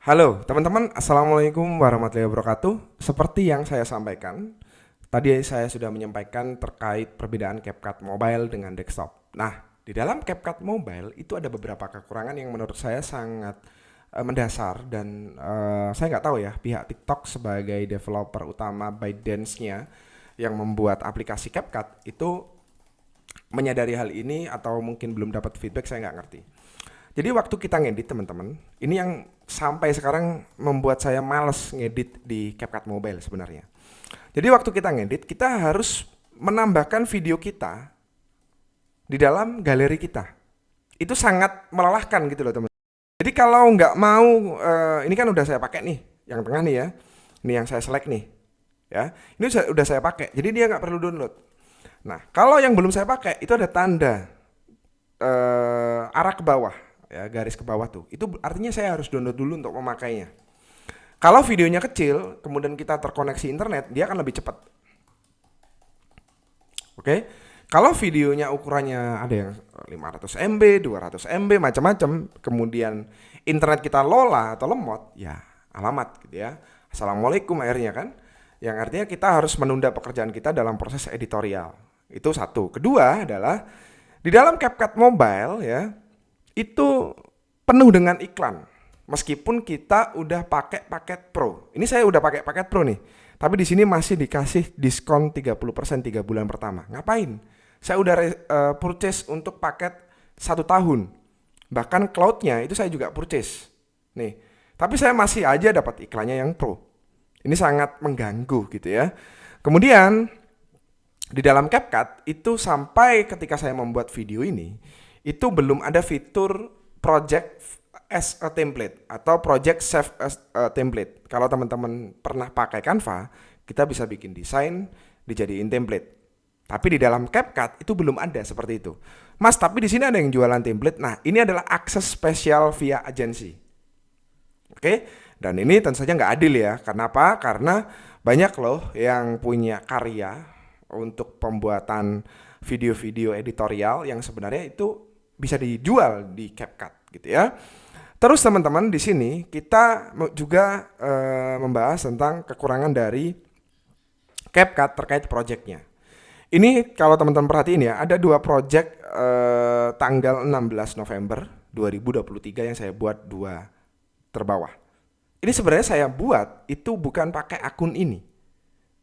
Halo teman-teman, Assalamualaikum warahmatullahi wabarakatuh. Seperti yang saya sampaikan, tadi saya sudah menyampaikan terkait perbedaan CapCut mobile dengan desktop. Nah, di dalam CapCut mobile itu ada beberapa kekurangan yang menurut saya sangat mendasar dan saya nggak tahu ya pihak TikTok sebagai developer utama ByteDance-nya yang membuat aplikasi CapCut itu menyadari hal ini atau mungkin belum dapat feedback, saya nggak ngerti. Jadi waktu kita ngedit teman-teman, ini yang sampai sekarang membuat saya males ngedit di CapCut Mobile sebenarnya. Jadi waktu kita ngedit, kita harus menambahkan video kita di dalam galeri kita. Itu sangat melelahkan gitu loh teman. Jadi kalau nggak mau, ini kan udah saya pakai nih, yang tengah nih ya, ini yang saya select nih, ya. Ini udah saya pakai, jadi dia nggak perlu download. Nah, kalau yang belum saya pakai, itu ada tanda arah ke bawah. Ya, garis ke bawah tuh. Itu artinya saya harus download dulu untuk memakainya. Kalau videonya kecil, kemudian kita terkoneksi internet, dia akan lebih cepat. Oke. Kalau videonya ukurannya ada yang 500 MB, 200 MB, macam-macam, kemudian internet kita lola atau lemot, ya alamat gitu ya. Assalamualaikum akhirnya kan. Yang artinya kita harus menunda pekerjaan kita dalam proses editorial. Itu satu. Kedua adalah di dalam CapCut Mobile ya, itu penuh dengan iklan. Meskipun kita udah pakai paket Pro. Ini saya udah pakai paket Pro nih. Tapi di sini masih dikasih diskon 30% 3 bulan pertama. Ngapain? Saya udah purchase untuk paket 1 tahun. Bahkan cloud-nya itu saya juga purchase. Nih. Tapi saya masih aja dapat iklannya yang Pro. Ini sangat mengganggu gitu ya. Kemudian di dalam CapCut itu sampai ketika saya membuat video ini, itu belum ada fitur project as a template atau project save as a template. Kalau teman-teman pernah pakai Canva, kita bisa bikin desain dijadiin template. Tapi di dalam CapCut itu belum ada seperti itu. Mas, tapi di sini ada yang jualan template. Nah, ini adalah akses spesial via agensi. Oke? Dan ini tentu saja nggak adil ya. Kenapa? Karena banyak loh yang punya karya untuk pembuatan video-video editorial yang sebenarnya itu bisa dijual di CapCut gitu ya. Terus teman-teman di sini kita juga membahas tentang kekurangan dari CapCut terkait projectnya. Ini kalau teman-teman perhatiin ya, ada 2 project tanggal 16 November 2023 yang saya buat 2 terbawah. Ini sebenarnya saya buat itu bukan pakai akun ini.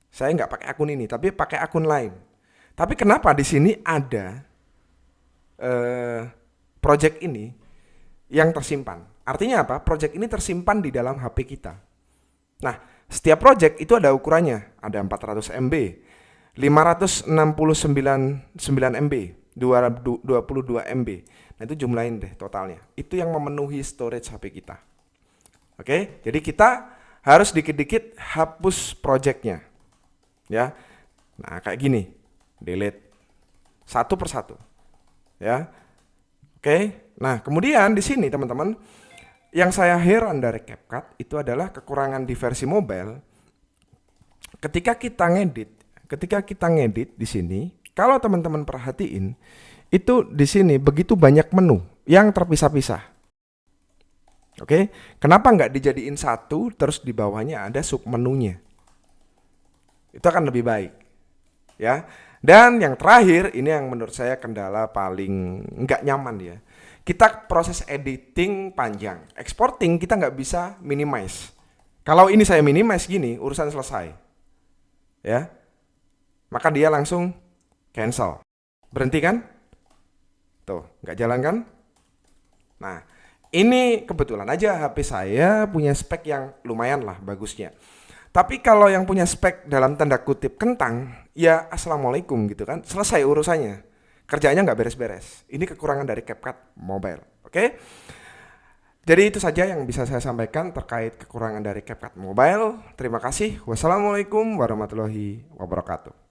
Saya nggak pakai akun ini, tapi pakai akun lain. Tapi kenapa di sini ada project ini yang tersimpan? Artinya apa? Project ini tersimpan di dalam HP kita. Nah, setiap project itu ada ukurannya. Ada 400 MB, 569 MB, 22 MB. Nah, itu jumlahin deh totalnya. Itu yang memenuhi storage HP kita. Oke, jadi kita harus dikit-dikit hapus projectnya. Ya. Nah, kayak gini. Delete satu persatu. Ya. Oke. Nah, kemudian di sini teman-teman, yang saya heran dari CapCut itu adalah kekurangan di versi mobile. Ketika kita ngedit di sini, kalau teman-teman perhatiin, itu di sini begitu banyak menu yang terpisah-pisah. Oke. Kenapa nggak dijadiin satu terus di bawahnya ada sub menunya? Itu akan lebih baik. Ya. Dan yang terakhir, ini yang menurut saya kendala paling nggak nyaman ya. Kita proses editing panjang, exporting kita nggak bisa minimize. Kalau ini saya minimize gini, urusan selesai. Ya, maka dia langsung cancel. Berhenti kan? Tuh, nggak jalan kan? Nah, ini kebetulan aja HP saya punya spek yang lumayan lah bagusnya. Tapi kalau yang punya spek dalam tanda kutip kentang, ya assalamualaikum gitu kan, selesai urusannya. Kerjanya nggak beres-beres. Ini kekurangan dari CapCut Mobile. Oke? Jadi itu saja yang bisa saya sampaikan terkait kekurangan dari CapCut Mobile. Terima kasih. Wassalamualaikum warahmatullahi wabarakatuh.